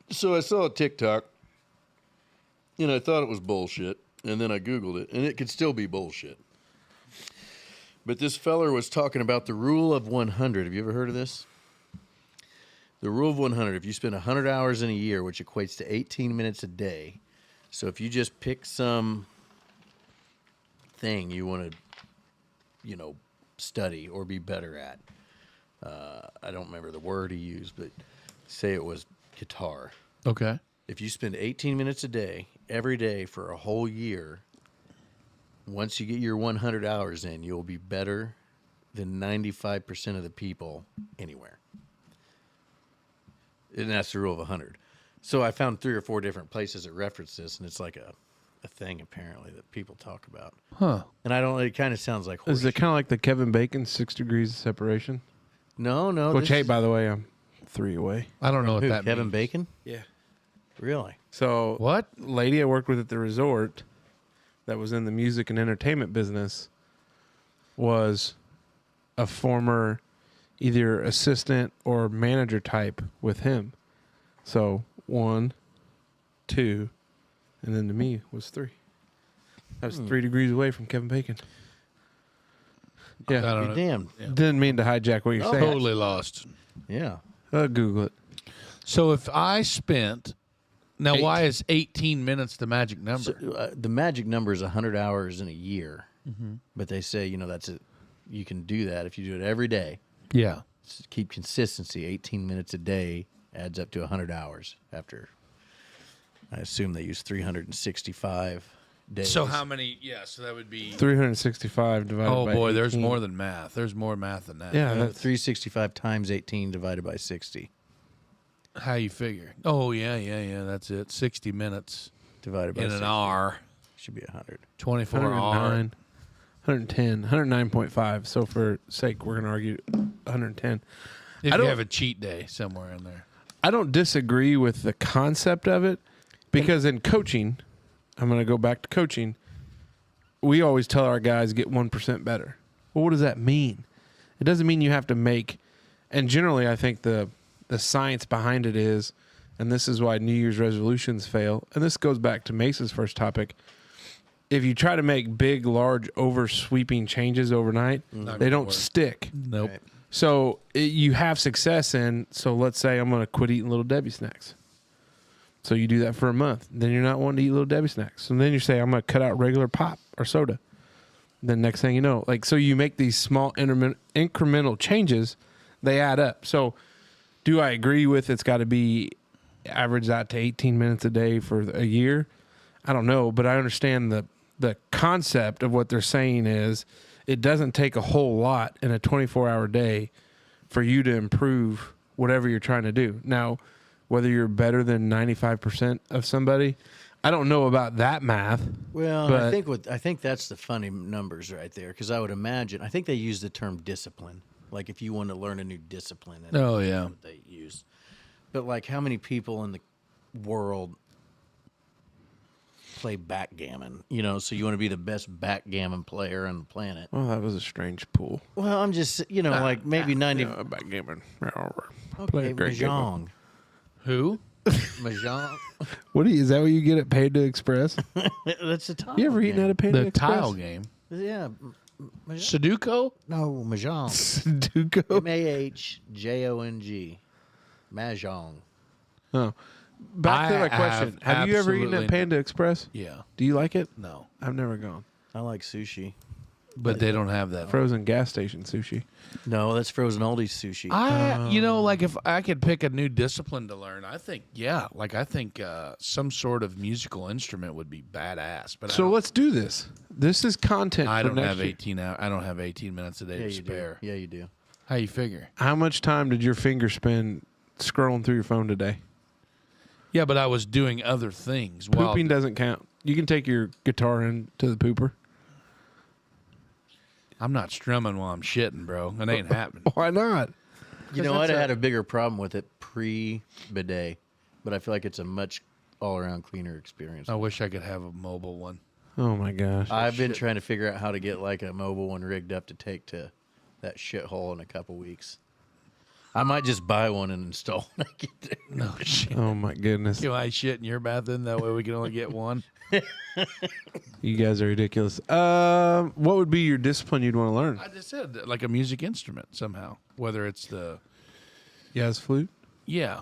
So I saw a TikTok, and I thought it was bullshit, and then I Googled it, and it could still be bullshit. But this feller was talking about the rule of 100. Have you ever heard of this? The rule of 100. If you spend 100 hours in a year, which equates to 18 minutes a day, so if you just pick some thing you want to, study or be better at, I don't remember the word he used, but say it was guitar. Okay. If you spend 18 minutes a day, every day for a whole year, once you get your 100 hours in, you'll be better than 95% of the people anywhere. And that's the rule of 100. So I found 3 or 4 different places that reference this, and it's like a thing apparently that people talk about. Huh. And I don't. It kind of sounds like Is it horseshit. kind of like the Kevin Bacon 6 degrees of separation? No. Which, this hey, is by the way, I'm 3 away. I don't know what who, that Kevin means. Bacon? Yeah. Really? So What? lady I worked with at the resort that was in the music and entertainment business was a former either assistant or manager type with him. So 1, 2, and then to me was 3. I was 3 degrees away from Kevin Bacon. I Yeah. don't Be know. damned. Yeah. Didn't mean to hijack what you're saying. Totally lost. Yeah. Google it. So if I spent now, 8. why is 18 minutes the magic number? So, the magic number is 100 hours in a year. But they say, that's it. You can do that if you do it every day. Yeah. Keep consistency. 18 minutes a day adds up to 100 hours after, I assume they use 365 days. So how many? Yeah. So that would be. 365 divided Oh by boy, there's 18. more than math. There's more math than that. Yeah, Uh, that's 365 times 18 divided by 60 How you figure? Oh yeah. That's it. 60 minutes divided by in 60 an hour. should be 100. 24 hour. 109, 110, 109.5. So for sake, we're going to argue 110. If I you don't- have a cheat day somewhere in there. I don't disagree with the concept of it because in coaching, I'm going to go back to coaching. We always tell our guys get 1% better. Well, what does that mean? It doesn't mean you have to make, and generally I think the science behind it is, and this is why New Year's resolutions fail, and this goes back to Mace's first topic. If you try to make big, large, over-sweeping changes overnight, Not they gonna don't work. stick. Nope. Right. So you have success in, so let's say I'm going to quit eating Little Debbie snacks. So you do that for a month. Then you're not wanting to eat Little Debbie snacks. And then you say, I'm going to cut out regular pop or soda. Then next thing you know, so you make these small incremental changes, they add up. So do I agree with it's got to be averaged out to 18 minutes a day for a year? I don't know, but I understand the concept of what they're saying is it doesn't take a whole lot in a 24-hour day for you to improve whatever you're trying to do. Now, whether you're better than 95% of somebody, I don't know about that math. Well, But- I think that's the funny numbers right there, because I would imagine, I think they use the term discipline. Like if you want to learn a new discipline. And Oh, that's yeah. what they use. But like how many people in the world play backgammon? So you want to be the best backgammon player on the planet. Well, that was a strange pool. Well, I'm just, like maybe 90. Backgammon. Okay, Mahjong. Who? Mahjong. Is that what you get at Paid to Express? That's a tile You ever eaten at a Paid to The Express? tile game. Yeah. Sudoku? No, Mahjong. Sudoku. Mahjong. Mahjong. Oh. Back to I my question. have Have you ever eaten absolutely- at Panda Express? Yeah. Do you like it? No. I've never gone. I like sushi. But they don't have that. Frozen gas station sushi. No, that's frozen oldies sushi. Like if I could pick a new discipline to learn, I think some sort of musical instrument would be badass. But So let's do this. This is content I for don't next have year. 18 hours. I don't have 18 minutes a day yeah, to you spare. do. Yeah, you do. How you figure? How much time did your finger spend scrolling through your phone today? Yeah, but I was doing other things. while- Pooping doesn't count. You can take your guitar into the pooper. I'm not strumming while I'm shitting, bro. It ain't happening. Why not? You know, I'd have had a bigger problem with it pre-bidet, but I feel like it's a much all-around cleaner experience. I wish I could have a mobile one. Oh my gosh. I've been trying to figure out how to get like a mobile one rigged up to take to that shithole in a couple weeks. I might just buy one and install when I get there. No shit. Oh my goodness. Can I shit in your bathroom? That way we can only get one. You guys are ridiculous. What would be your discipline you'd want to learn? I just said like a music instrument somehow. Whether it's the Jazz flute?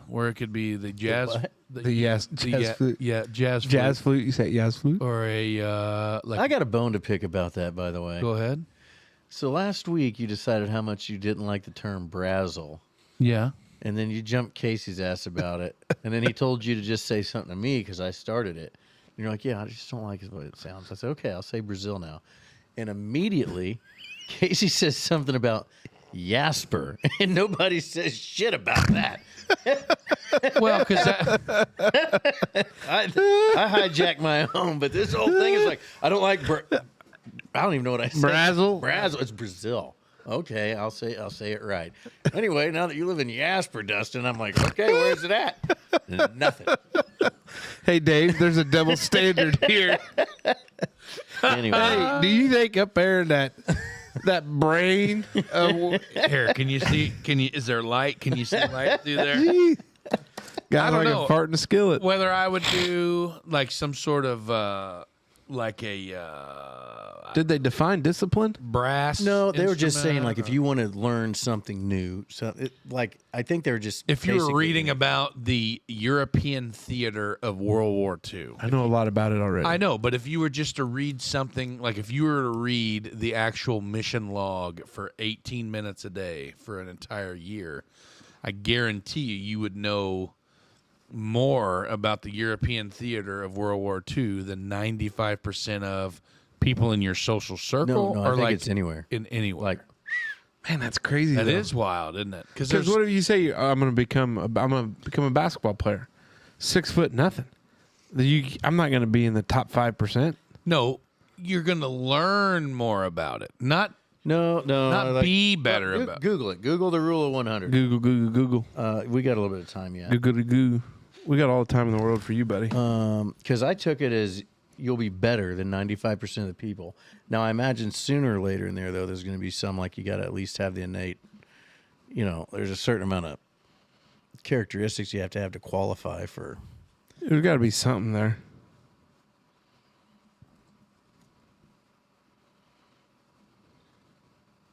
where it could be the jazz, what? Jazz flute. jazz flute, Jazz flute. You say jazz flute? or a like. I got a bone to pick about that, by the way. Go ahead. So last week you decided how much you didn't like the term brazzle, Yeah. and then you jumped Casey's ass about it, and then he told you to just say something to me because I started it. And you're like, yeah, I just don't like what it sounds. I said, okay, I'll say Brazil now. And immediately, Casey says something about Jasper, and nobody says shit about that. Well, because I hijacked my own, but this whole thing is like, I don't like. I don't even know what I said. Brazzle? Brazzle. It's Brazil. Okay, I'll say it right. Anyway, now that you live in Jasper, Dustin, I'm like, okay, where's it at? Nothing. Hey, Dave, there's a double standard here. Anyway, Hey, do you think up there in that brain? here, can you see? Is there light? Can you see light through there? Got I don't like know. a fart in a skillet. Whether I would do like some sort of like a Did they define discipline? brass. no, they were just saying like if instrument, you want to learn something new, like I think they were just if you were basically- reading about the European theater of World War II. I know a lot about it already. I know, but if you were just to read something, like if you were to read the actual mission log for 18 minutes a day for an entire year, I guarantee you would know more about the European theater of World War II than 95% of people in your social circle, No, I or think like it's anywhere. in anywhere. Like Man, that's crazy. That though. is wild, isn't it? Because what if you say I'm going to become a basketball player, 6 foot nothing? I'm not going to be in the top 5%. no, you're going to learn more about it, not not be better about it. Google it. Google the rule of 100. Google. We got a little bit of time yet. Google. We got all the time in the world for you, buddy. Because I took it as you'll be better than 95% of the people. Now, I imagine sooner or later in there, though, there's going to be some like you got to at least have the innate, there's a certain amount of characteristics you have to qualify for. There's got to be something there.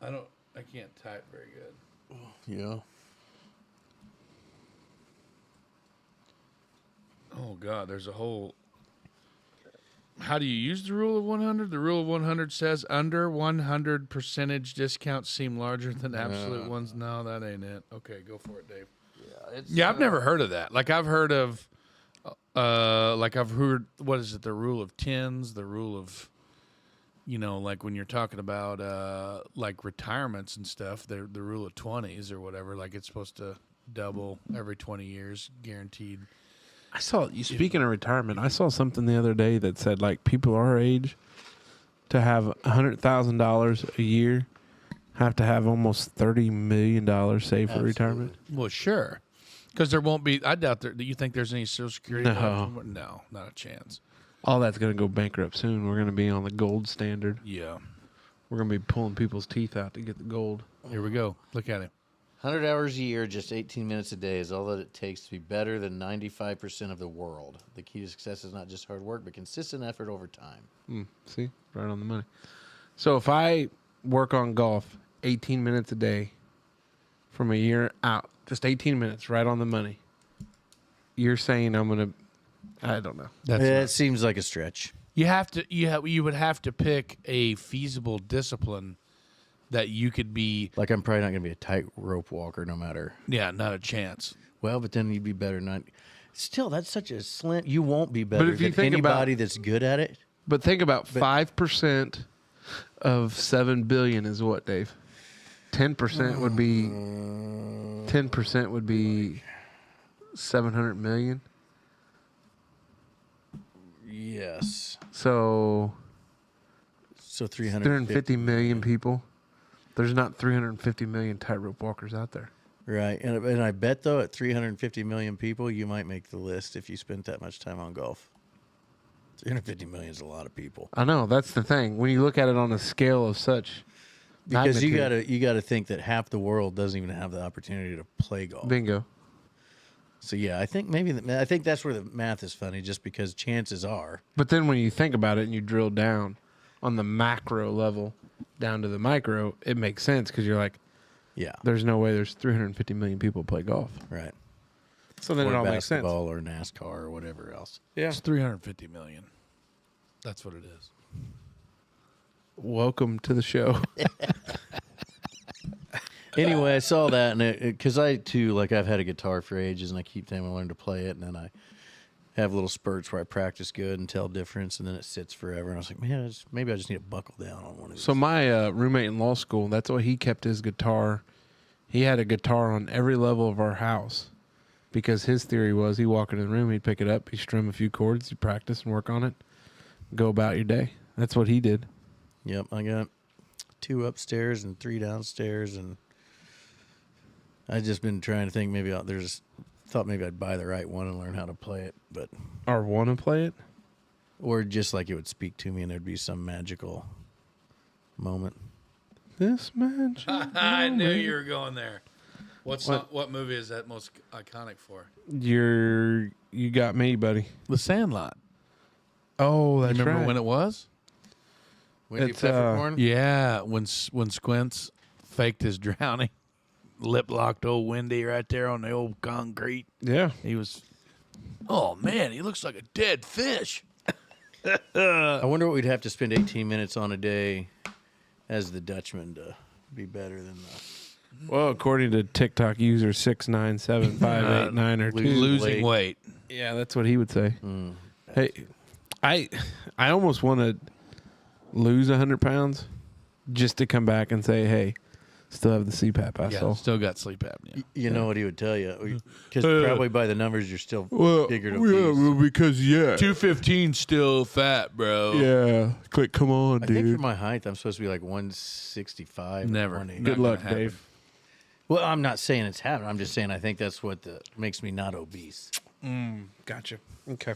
I can't type very good. Yeah. Oh God, there's a whole. How do you use the rule of 100? The rule of 100 says under 100 percentage discounts seem larger than absolute ones. No, that ain't it. Okay, go for it, Dave. Yeah, I've never heard of that. Like I've heard of, what is it? The rule of tens, the rule of, like when you're talking about like retirements and stuff, the rule of 20s or whatever. Like it's supposed to double every 20 years, guaranteed. I saw you speaking of retirement. I saw something the other day that said like people our age to have $100,000 a year have to have almost $30 million saved for retirement. Well, sure, because there won't be. I doubt there. Do you think there's any Social Security? No. left from- no, not a chance. All that's going to go bankrupt soon. We're going to be on the gold standard. Yeah, We're going to be pulling people's teeth out to get the gold. here we go. Look at him. 100 hours a year, just 18 minutes a day is all that it takes to be better than 95% of the world. The key to success is not just hard work, but consistent effort over time. See? Right on the money. So if I work on golf 18 minutes a day from a year out, just 18 minutes, right on the money, you're saying I'm going to, I don't know. That's It seems like a stretch. you would have to pick a feasible discipline that you could be. Like I'm probably not going to be a tightrope walker no matter. Yeah, not a chance. Well, but then you'd be better not. Still, that's such a slim. You won't be better if you than think about- anybody that's good at it. But think about 5% of 7 billion is what, Dave? 10% would be 10% would be 700 million. Yes. So So 350. 350 million people. There's not 350 million tightrope walkers out there. Right. And I bet, though, at 350 million people, you might make the list if you spent that much time on golf. 350 million is a lot of people. I know, that's the thing. When you look at it on a scale of such Because magnitude. you gotta think that half the world doesn't even have the opportunity to play golf. Bingo. So yeah, I think I think that's where the math is funny, just because chances are. But then when you think about it and you drill down on the macro level down to the micro, it makes sense because you're like, Yeah. there's no way there's 350 million people play golf. Right. So then Or it all makes sense. basketball or NASCAR or whatever else. Yeah. It's 350 million. That's what it is. Welcome to the show. Anyway, I saw that, and because I too, like, I've had a guitar for ages, and I keep thinking I learn to play it, and then I have little spurts where I practice good and tell difference, and then it sits forever. And I was like, man, maybe I just need to buckle down on one of these. So my roommate in law school, that's why he kept his guitar. He had a guitar on every level of our house because his theory was he'd walk into the room, he'd pick it up, he'd strum a few chords, he'd practice and work on it, go about your day. That's what he did. Yep, I got 2 upstairs and 3 downstairs, and I've just been trying to think thought maybe I'd buy the right one and learn how to play it, but Or want to play it? or just like it would speak to me and there'd be some magical moment. This man. I knew you were going there. What movie is that most iconic for? You got me, buddy. The Sandlot. Oh, that's Remember right. when it was? Wendy It's, Peppercorn? Yeah, when Squints faked his drowning, lip locked old Wendy right there on the old concrete. Yeah. He was, oh man, he looks like a dead fish. I wonder what we'd have to spend 18 minutes on a day as the Dutchman to be better than the... Well, according to TikTok user 6975889 or 2. Losing weight. Yeah, that's what he would say. Mm. Hey, I almost want to lose 100 pounds just to come back and say, hey, still have the CPAP I Yeah, saw. still got sleep apnea. You know what he would tell you. Because probably by the numbers, you're still figured obese. because 215 still fat, bro. Click, come on, I think for my height, I'm supposed to be like 165. or Never. 180. Good Not luck, gonna happen. Dave. Well, I'm not saying it's happening. I'm just saying I think that's what makes me not obese. Gotcha. Okay.